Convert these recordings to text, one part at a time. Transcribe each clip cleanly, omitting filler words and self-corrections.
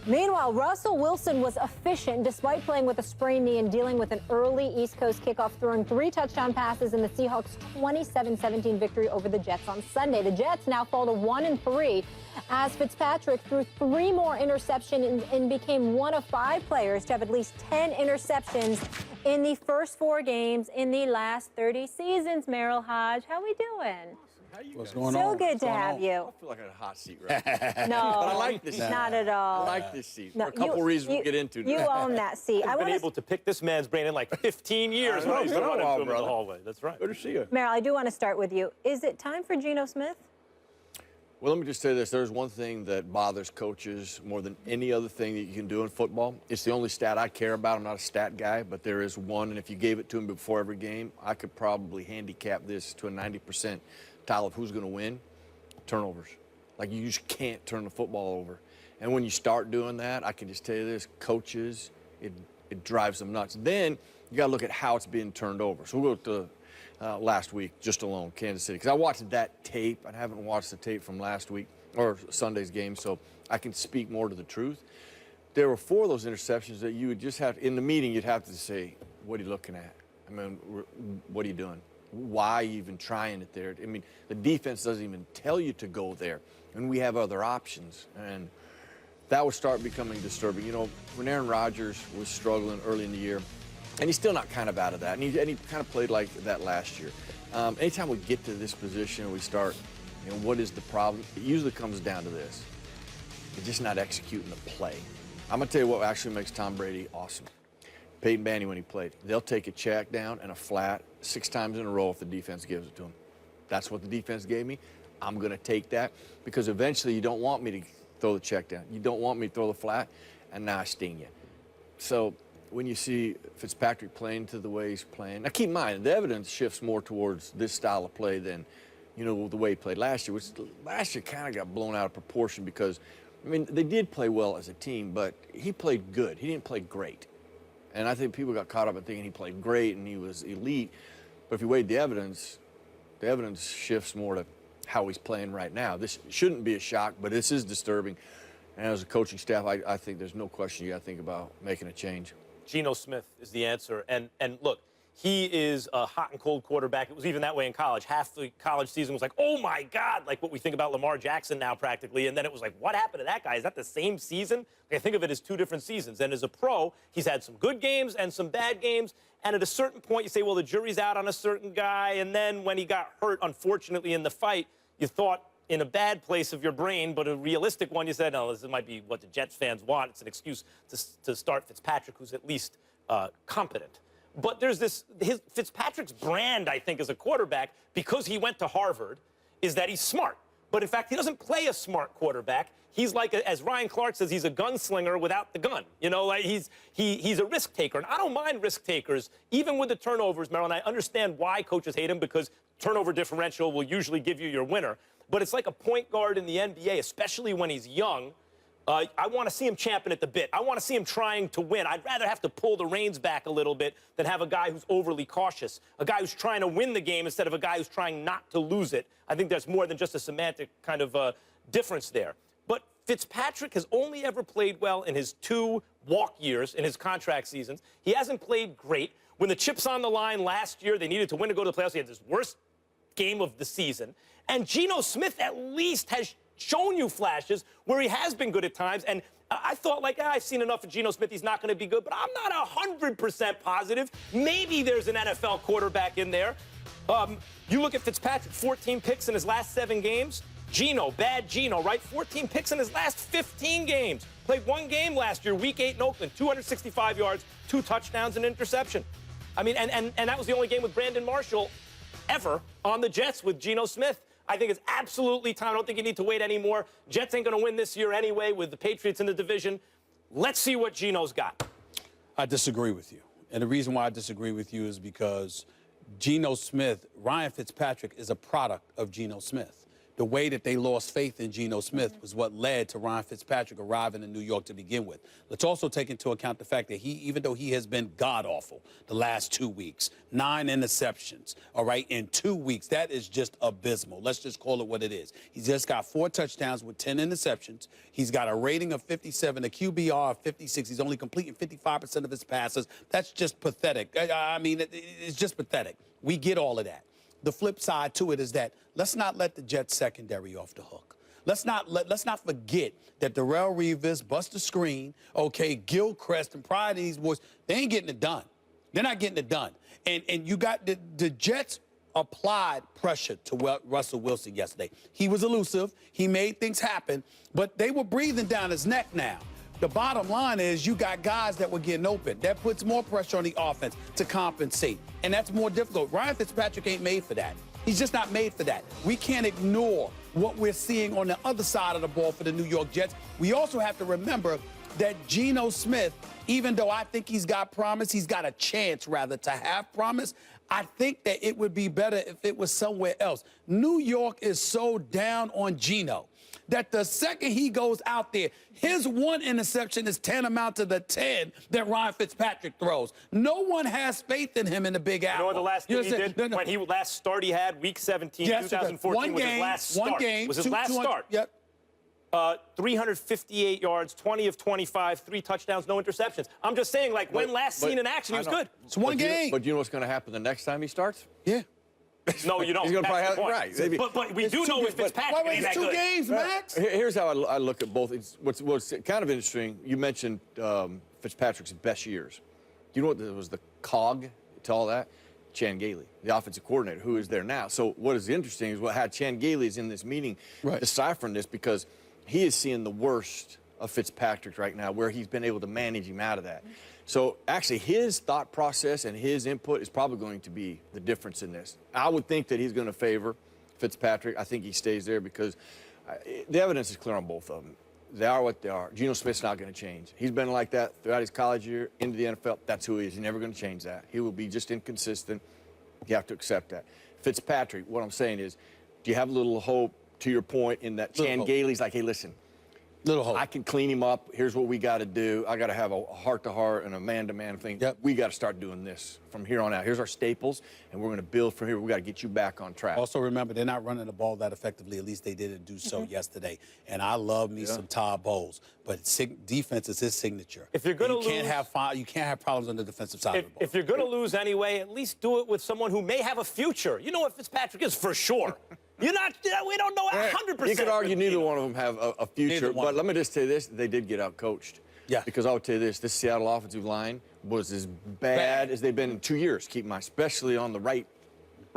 Meanwhile, Russell Wilson was efficient despite playing with a sprained knee and dealing with an early East Coast kickoff, throwing 3 touchdown passes in the Seahawks' 27-17 victory over the Jets on Sunday. The Jets now fall to 1-3 as Fitzpatrick threw 3 more interceptions and became one of 5 players to have at least 10 interceptions in the first 4 games in the last 30 seasons. Merrill Hodge, how we doing? What's going So on? good to have you. I feel like I'm in a hot seat right now. No, But I like this seat. not at all. I like this seat. No, For a couple reasons we'll get into. You own that seat. I've been able to pick this man's brain in like 15 years when I used to run into him in the hallway. That's right. Good to see you. Merrill, I do want to start with you. Is it time for Geno Smith? Well, let me just say this. There's one thing that bothers coaches more than any other thing that you can do in football. It's the only stat I care about. I'm not a stat guy, but there is one, and if you gave it to him before every game, I could probably handicap this to a 90% tile of who's going to win. Turnovers. Like, you just can't turn the football over. And when you start doing that, I can just tell you this, coaches, it drives them nuts. Then you got to look at how it's being turned over. So we'll go to last week, just alone, Kansas City. Because I watched that tape. I haven't watched the tape from last week or Sunday's game, so I can speak more to the truth. There were 4 of those interceptions that you would just have, in the meeting, you'd have to say, what are you looking at? I mean, what are you doing? Why are you even trying it there? I mean, the defense doesn't even tell you to go there, and we have other options. And that would start becoming disturbing. You know, when Aaron Rodgers was struggling early in the year, and he's still not kind of out of that, and he kind of played like that last year. Anytime we get to this position, we start, you know, what is the problem? It usually comes down to this. You're just not executing the play. I'm going to tell you what actually makes Tom Brady awesome. Peyton Manning, when he played, they'll take a check down and a flat 6 times in a row if the defense gives it to them. That's what the defense gave me. I'm going to take that because eventually you don't want me to throw the check down. You don't want me to throw the flat, and now I sting you. So when you see Fitzpatrick playing to the way he's playing, now keep in mind, the evidence shifts more towards this style of play than, you know, the way he played last year, which last year kind of got blown out of proportion because, I mean, they did play well as a team, but he played good. He didn't play great. And I think people got caught up in thinking he played great and he was elite. But if you weighed the evidence shifts more to how he's playing right now. This shouldn't be a shock, but this is disturbing. And as a coaching staff, I think there's no question you got to think about making a change. Geno Smith is the answer. And look, he is a hot and cold quarterback. It was even that way in college. Half the college season was like, oh, my God, like what we think about Lamar Jackson now practically. And then it was like, what happened to that guy? Is that the same season? I think of it as 2 different seasons. And as a pro, he's had some good games and some bad games. And at a certain point, you say, well, the jury's out on a certain guy. And then when he got hurt, unfortunately, in the fight, you thought in a bad place of your brain, but a realistic one, you said, no, this might be what the Jets fans want. It's an excuse to start Fitzpatrick, who's at least competent. But there's Fitzpatrick's brand, I think, as a quarterback, because he went to Harvard, is that he's smart. But in fact, he doesn't play a smart quarterback. He's like, as Ryan Clark says, he's a gunslinger without the gun. You know, like he's a risk taker. And I don't mind risk takers, even with the turnovers, Maryland. I understand why coaches hate him, because turnover differential will usually give you your winner. But it's like a point guard in the NBA, especially when he's young. I want to see him champing at the bit. I want to see him trying to win. I'd rather have to pull the reins back a little bit than have a guy who's overly cautious, a guy who's trying to win the game instead of a guy who's trying not to lose it. I think there's more than just a semantic kind of difference there. But Fitzpatrick has only ever played well in his 2 walk years, in his contract seasons. He hasn't played great. When the chip's on the line last year, they needed to win to go to the playoffs. He had his worst game of the season. And Geno Smith at least has shown you flashes where he has been good at times. And I thought, like, I've seen enough of Geno Smith. He's not going to be good. But I'm not 100% positive. Maybe there's an NFL quarterback in there. You look at Fitzpatrick, 14 picks in his last 7 games. Geno, bad Geno, right? 14 picks in his last 15 games. Played 1 game last year, Week 8 in Oakland, 265 yards, 2 touchdowns, and interception. I mean, and that was the only game with Brandon Marshall ever on the Jets with Geno Smith. I think it's absolutely time. I don't think you need to wait anymore. Jets ain't going to win this year anyway with the Patriots in the division. Let's see what Geno's got. I disagree with you. And the reason why I disagree with you is because Geno Smith, Ryan Fitzpatrick, is a product of Geno Smith. the way that they lost faith in Geno Smith was what led to Ryan Fitzpatrick arriving in New York to begin with. Let's also take into account the fact that even though he has been god-awful the last 2 weeks, 9 interceptions, all right, in 2 weeks, that is just abysmal. Let's just call it what it is. He's just got 4 touchdowns with 10 interceptions. He's got a rating of 57, a QBR of 56. He's only completing 55% of his passes. That's just pathetic. I mean, it's just pathetic. We get all of that. The flip side to it is that let's not let the Jets secondary off the hook. Let's not forget that Darrelle Revis, Buster Screen, okay, Gilchrist, and prior to these boys, they ain't getting it done. They're not getting it done. And you got the Jets applied pressure to Russell Wilson yesterday. He was elusive. He made things happen, but they were breathing down his neck now. The bottom line is you got guys that were getting open. That puts more pressure on the offense to compensate, and that's more difficult. Ryan Fitzpatrick ain't made for that. He's just not made for that. We can't ignore what we're seeing on the other side of the ball for the New York Jets. We also have to remember that Geno Smith, even though I think he's got promise, he's got a chance, rather, to have promise, I think that it would be better if it was somewhere else. New York is so down on Geno that the second he goes out there, his 1 interception is tantamount to the 10 that Ryan Fitzpatrick throws. No one has faith in him in the Big Apple. You know what the last thing he did? No. When he last start he had, Week 17, yes, 2014, was his last start. 1 game. Was his last start. Yep. 358 yards, 20 of 25, 3 touchdowns, no interceptions. I'm just saying, like, when last seen in action, he was good. It's 1 game. But you know what's going to happen the next time he starts? Yeah. No, you don't. He's going to probably have right. Maybe. But we do know with Fitzpatrick Wait, it's 2 games, Max. Here's how I look at both. What's kind of interesting, you mentioned Fitzpatrick's best years. Do you know what was the cog to all that? Chan Gailey, the offensive coordinator, who is there now. So what is interesting is how Chan Gailey is in this meeting deciphering this, because he is seeing the worst of Fitzpatrick right now, where he's been able to manage him out of that. So actually his thought process and his input is probably going to be the difference in this. I would think that he's going to favor Fitzpatrick. I think he stays there because the evidence is clear on both of them. They are what they are. Geno Smith's not going to change. He's been like that throughout his college year, into the NFL. That's who he is. He's never going to change that. He will be just inconsistent. You have to accept that. Fitzpatrick, what I'm saying is, do you have a little hope, to your point, in that Chan Gailey's like, hey, listen, little hope. I can clean him up. Here's what we got to do. I got to have a heart-to-heart and a man-to-man thing. Yep. We got to start doing this from here on out. Here's our staples, and we're going to build from here. We got to get you back on track. Also, remember, they're not running the ball that effectively. At least they didn't do so yesterday. And I love me some Todd Bowles, but defense is his signature. If you're going to lose, you can't have problems on the defensive side of the ball. If you're going to lose anyway, at least do it with someone who may have a future. You know what Fitzpatrick is for sure. We don't know 100%. You could argue neither one of them have a future, but let me just say this: they did get out coached. Yeah. Because I would tell you this: Seattle offensive line was as bad as they've been in 2 years. Keep in mind, especially on the right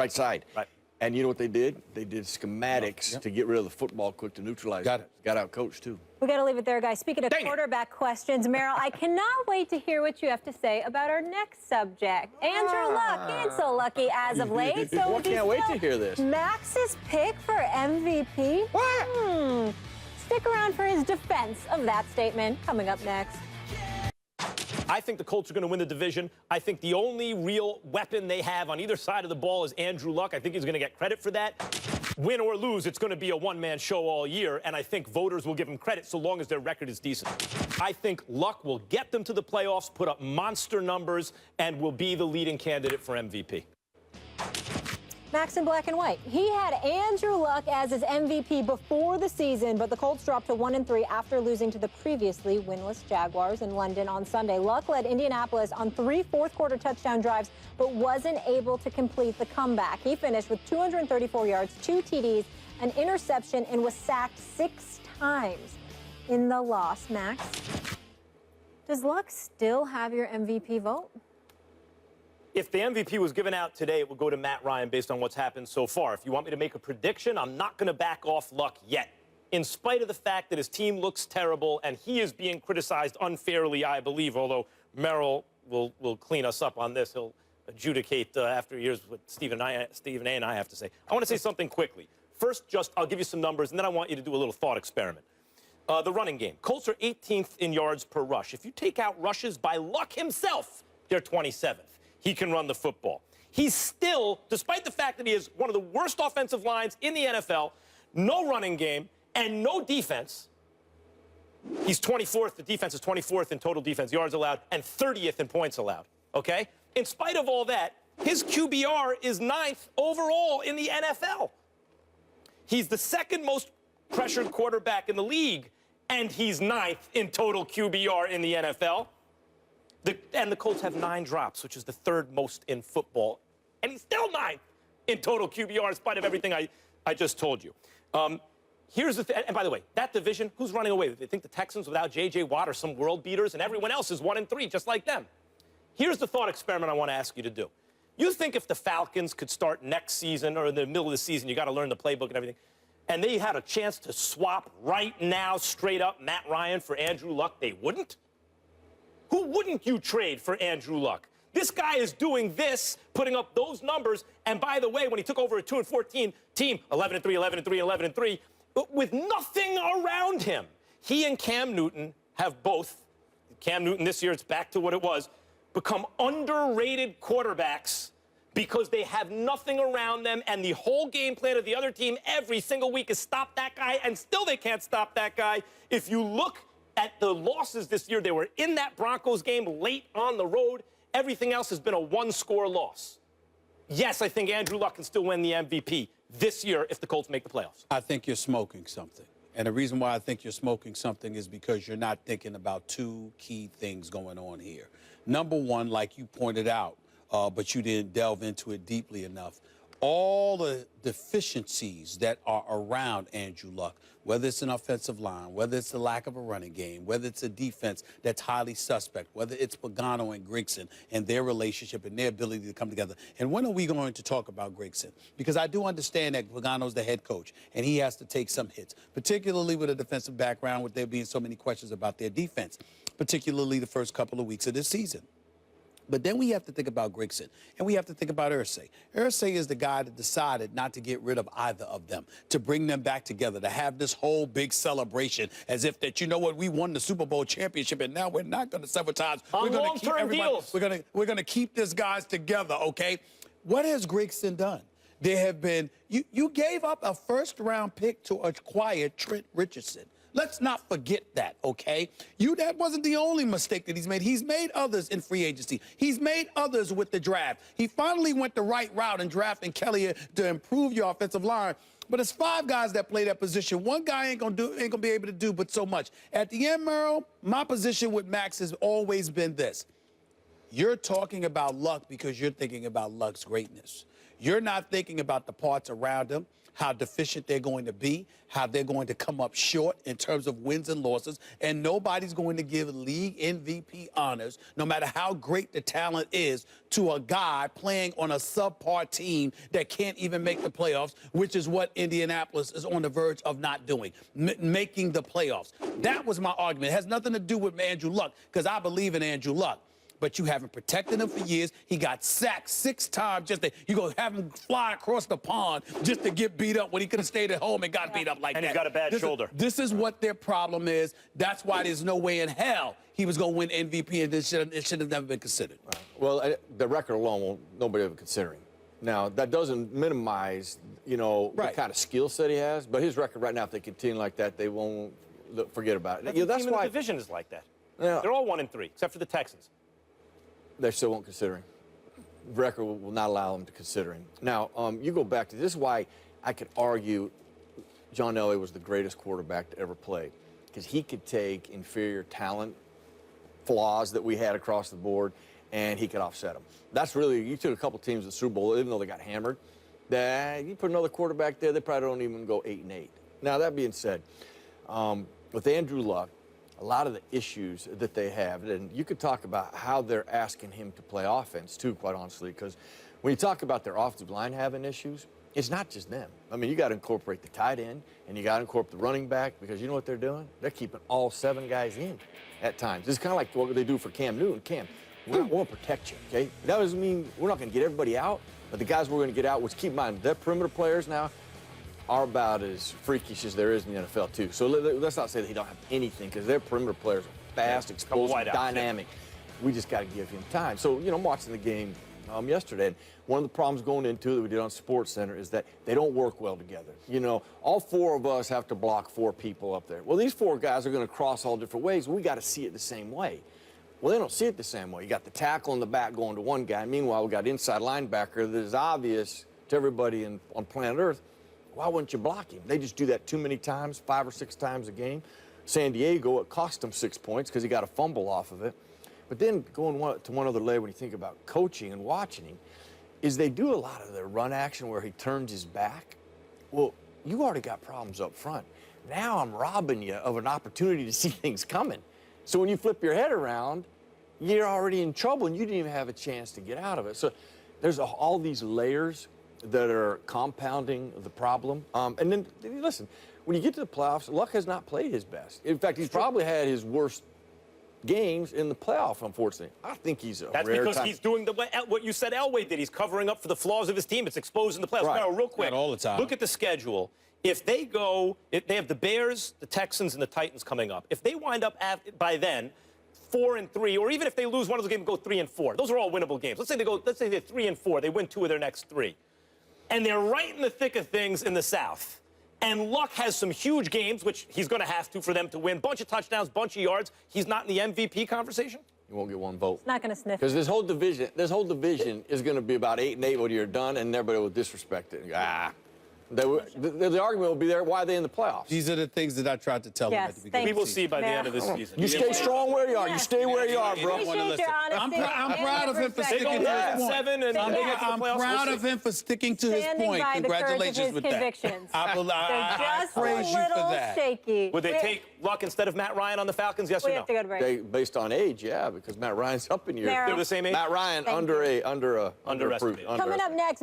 side. Right. And you know what they did? They did schematics to get rid of the football quick to neutralize. Got it. Got out coached too. We got to leave it there, guys. Speaking of quarterback questions, Merrill, I cannot wait to hear what you have to say about our next subject. Andrew Luck, he ain't so lucky as of late. So I can't wait to hear this. Max's pick for MVP? What? Stick around for his defense of that statement coming up next. I think the Colts are going to win the division. I think the only real weapon they have on either side of the ball is Andrew Luck. I think he's going to get credit for that. Win or lose, it's going to be a one-man show all year, and I think voters will give him credit so long as their record is decent. I think Luck will get them to the playoffs, put up monster numbers, and will be the leading candidate for MVP. Max in black and white. He had Andrew Luck as his MVP before the season, but the Colts dropped to 1-3 after losing to the previously winless Jaguars in London on Sunday. Luck led Indianapolis on 3 fourth-quarter touchdown drives, but wasn't able to complete the comeback. He finished with 234 yards, 2 TDs, an interception, and was sacked 6 times in the loss. Max, does Luck still have your MVP vote? If the MVP was given out today, it would go to Matt Ryan based on what's happened so far. If you want me to make a prediction, I'm not going to back off Luck yet. In spite of the fact that his team looks terrible and he is being criticized unfairly, I believe, although Merrill will clean us up on this. He'll adjudicate after years what Stephen A. and I have to say. I want to say something quickly. First, I'll give you some numbers, and then I want you to do a little thought experiment. The running game. Colts are 18th in yards per rush. If you take out rushes by Luck himself, they're 27th. He can run the football. He's still, despite the fact that he is one of the worst offensive lines in the NFL, no running game, and no defense. He's 24th. The defense is 24th in total defense yards allowed and 30th in points allowed, okay? In spite of all that, his QBR is 9th overall in the NFL. He's the second most pressured quarterback in the league, and he's 9th in total QBR in the NFL. And the Colts have 9 drops, which is the 3rd most in football. And he's still 9th in total QBR in spite of everything I just told you. Here's the thing, and by the way, that division, who's running away with it? They think the Texans without J.J. Watt are some world beaters, and everyone else is 1-3, just like them. Here's the thought experiment I want to ask you to do. You think if the Falcons could start next season or in the middle of the season, you got to learn the playbook and everything, and they had a chance to swap right now, straight up, Matt Ryan for Andrew Luck, they wouldn't? Who wouldn't you trade for Andrew Luck? This guy is doing this, putting up those numbers, and by the way, when he took over a 2-14 team, 11-3, 11-3, 11-3, with nothing around him. He and Cam Newton have both, Cam Newton this year, it's back to what it was, become underrated quarterbacks because they have nothing around them, and the whole game plan of the other team every single week is stop that guy, and still they can't stop that guy. If you look at the losses this year, they were in that Broncos game late on the road. Everything else has been a one-score loss. Yes, I think Andrew Luck can still win the MVP this year if the Colts make the playoffs. I think you're smoking something. And the reason why I think you're smoking something is because you're not thinking about 2 key things going on here. Number one, like you pointed out, but you didn't delve into it deeply enough, all the deficiencies that are around Andrew Luck, whether it's an offensive line, whether it's the lack of a running game, whether it's a defense that's highly suspect, whether it's Pagano and Grigson and their relationship and their ability to come together. And when are we going to talk about Grigson? Because I do understand that Pagano's the head coach, and he has to take some hits, particularly with a defensive background, with there being so many questions about their defense, particularly the first couple of weeks of this season. But then we have to think about Grigson, and we have to think about Irsay. Irsay is the guy that decided not to get rid of either of them, to bring them back together, to have this whole big celebration as if that, you know what, we won the Super Bowl championship, and now we're not going to sabotage. On we're going to keep long-term everybody. deals. We're going to keep these guys together, okay? What has Grigson done? There have been, you gave up a first-round pick to acquire Trent Richardson. Let's not forget that, okay? That wasn't the only mistake that he's made. He's made others in free agency. He's made others with the draft. He finally went the right route in drafting Kelly to improve your offensive line. But it's 5 guys that play that position. One guy ain't gonna be able to do but so much. At the end, Merrill, my position with Max has always been this. You're talking about Luck because you're thinking about Luck's greatness. You're not thinking about the parts around him, how deficient they're going to be, how they're going to come up short in terms of wins and losses, and nobody's going to give league MVP honors, no matter how great the talent is, to a guy playing on a subpar team that can't even make the playoffs, which is what Indianapolis is on the verge of not doing, making the playoffs. That was my argument. It has nothing to do with Andrew Luck, because I believe in Andrew Luck. But you haven't protected him for years. He got sacked 6 times just to, you go have him fly across the pond just to get beat up when he could have stayed at home and got beat up like that. And he's got a bad shoulder. This is what their problem is. That's why there's no way in hell he was going to win MVP, and it should have never been considered. Right. Well, the record alone, nobody ever considering. Now, that doesn't minimize, the kind of skill set he has, but his record right now, if they continue like that, they won't forget about it. That's why the division is like that. Yeah. They're all 1-3, except for the Texans. They still won't consider him. Record will not allow them to consider him. Now, you go back to this is why I could argue John Elway was the greatest quarterback to ever play, because he could take inferior talent, flaws that we had across the board, and he could offset them. That's really, you took a couple teams to the Super Bowl, even though they got hammered, that you put another quarterback there, they probably don't even go 8-8. Now, that being said, with Andrew Luck, a lot of the issues that they have, and you could talk about how they're asking him to play offense too, quite honestly, because when you talk about their offensive line having issues, it's not just them. I mean, you got to incorporate the tight end, and you got to incorporate the running back, because you know what they're doing? They're keeping all 7 guys in at times. It's kind of like what they do for Cam Newton. Cam, we're going to protect you, okay? That doesn't mean we're not going to get everybody out, but the guys we're going to get out, which keep in mind, their perimeter players now are about as freakish as there is in the NFL, too. So let's not say that he don't have anything, because their perimeter players are fast, explosive, dynamic. We just got to give him time. So, I'm watching the game yesterday. And one of the problems going into it that we did on SportsCenter is that they don't work well together. You know, all 4 of us have to block 4 people up there. Well, these 4 guys are going to cross all different ways. We got to see it the same way. Well, they don't see it the same way. You got the tackle in the back going to one guy. Meanwhile, we got inside linebacker that is obvious to everybody on planet Earth. Why wouldn't you block him? They just do that too many times, 5 or 6 times a game. San Diego, it cost them 6 points because he got a fumble off of it. But then going to one other layer when you think about coaching and watching him, is they do a lot of the run action where he turns his back. Well, you already got problems up front. Now I'm robbing you of an opportunity to see things coming. So when you flip your head around, you're already in trouble and you didn't even have a chance to get out of it. So there's all these layers that are compounding the problem. And then, listen, when you get to the playoffs, Luck has not played his best. In fact, he's probably had his worst games in the playoff, unfortunately. I think he's a That's rare because type. he's doing what you said Elway did. He's covering up for the flaws of his team. It's exposed in the playoffs. Right. Now, real quick, Not all the time. look at the schedule. If they have the Bears, the Texans, and the Titans coming up. If they wind up by then 4-3, or even if they lose one of those games and go 3-4, those are all winnable games. Let's say they're 3-4, they win 2 of their next 3, and they're right in the thick of things in the South. And Luck has some huge games, which he's going to have to for them to win. Bunch of touchdowns, bunch of yards. He's not in the MVP conversation. You won't get 1 vote. It's not going to sniff. Because this whole division is going to be about 8-8 when you're done, and everybody will disrespect it. The argument will be there. Why are they in the playoffs? These are the things that I tried to tell them at the beginning. We will see by the end of this season. You stay strong where you are. You stay where you are, bro. Appreciate your honesty. I'm proud of him for Respect. sticking to his point. 7 and I'm proud of him for sticking to his Standing point. by the courage of Congratulations his with convictions. that. I Just praise a you for little that. shaky. Would they take Luck instead of Matt Ryan on the Falcons? Yes or We no? have to go to break. Based on age, yeah, because Matt Ryan's up in years. They're They're the same age. Matt Ryan Thank underestimated. Coming up next.